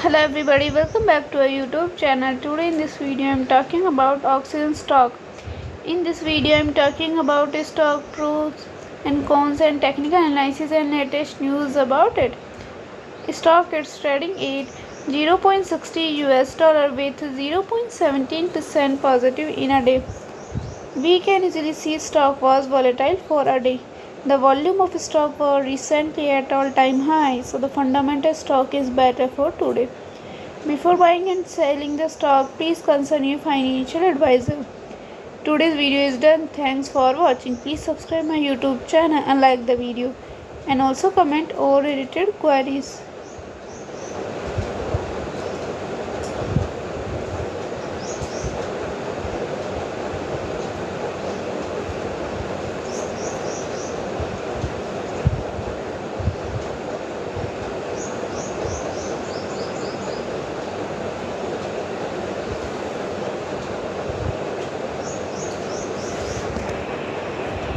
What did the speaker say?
Hello everybody, welcome back to our YouTube channel. Today in this video I am talking about Oxygen stock. In this video I am talking about stock pros and cons and technical analysis and latest news about it. Stock is trading at 0.60 US dollar with 0.17% positive in a day. We can easily see stock was volatile for a day. The volume of stock was recently at all-time high, so the fundamental stock is better for today. Before buying and selling the stock, please consult your financial advisor. Today's video is done. Thanks for watching. Please subscribe my YouTube channel and like the video, and also comment all related queries.